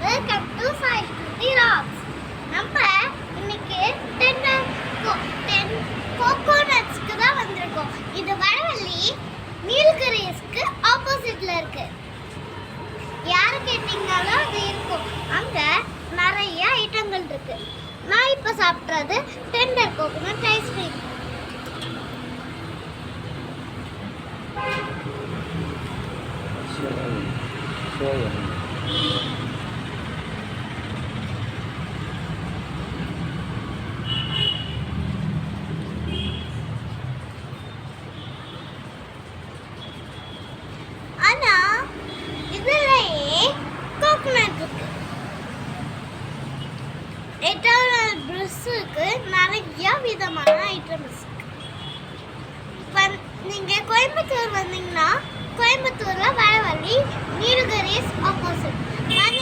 Welcome to Sai Shruti rocks. நம்ம இன்னைக்கு 10 கோகோனட்ஸ்க்கு தான் வந்திருக்கோம். இது வடவள்ளி நீலகிரிஸ்க்கு ஆப்போசிட்ல இருக்கு. யாரு கேட்டீங்கனாலும் அது இருக்கும். அங்க நிறைய ஐட்டங்கள் இருக்கு. நான் இப்ப சாப்பிட்றது டெண்டர் கோகோனட் ஐஸ்கிரீம். ஆனா இதுலயே கோகோனட் இருக்கு. எட்டர்னல் பிளிஸ்ஸுக்கு நிறைய விதமான ஐட்டம்ஸ் இருக்கு. நீங்க கோயம்புத்தூர் வந்தீங்கன்னா கோயம்புத்தூர்ல வடவள்ளி நீலகிரிஸ் ஆப்போசிட்